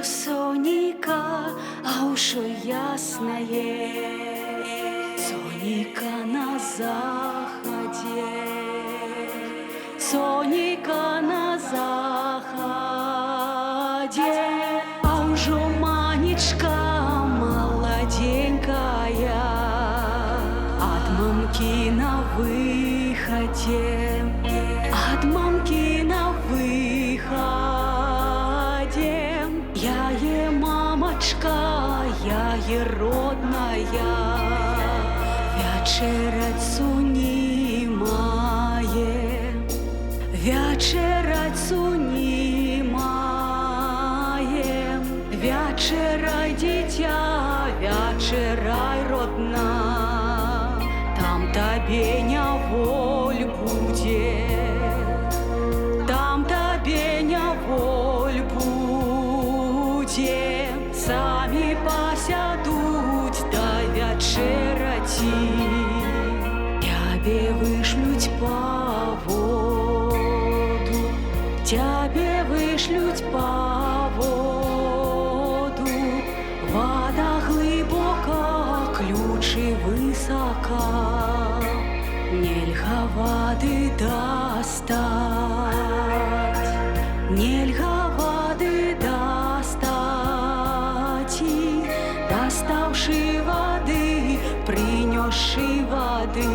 Соника, а ушо ясное, Соника на заходе, Соника на заходе, а уже Манечка молоденькая, от мамки на выходе, от мамки на выходе. Я е мамочка, я е родная, вечерицу не має, вечерицу не має, вечерай, дитя, вечерай, родна, там тебе не воль будет, там тебе не воль буде, самі посядуть до вечераті, тебе вишлють по воду, тебе вишлють по воду, вода глибока, ключі висока, нельга води достать, нельга води достать, доставши води, принесши води,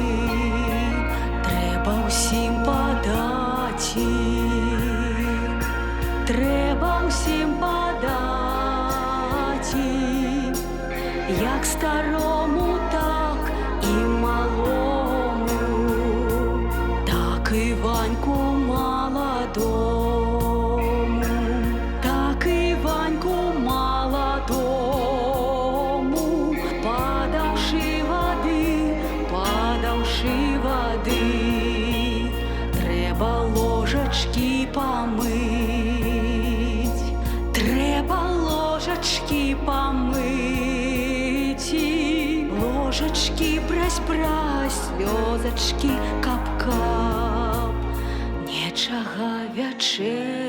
треба усім подати, треба усім подати, як старому, так і малому, так і Ваньку молодому, так і Ваньку молодому, подавши води, треба ложечки помить, треба ложечки помить, ложечки брась-брась, сльозочки кап-кап, нечага вечерять.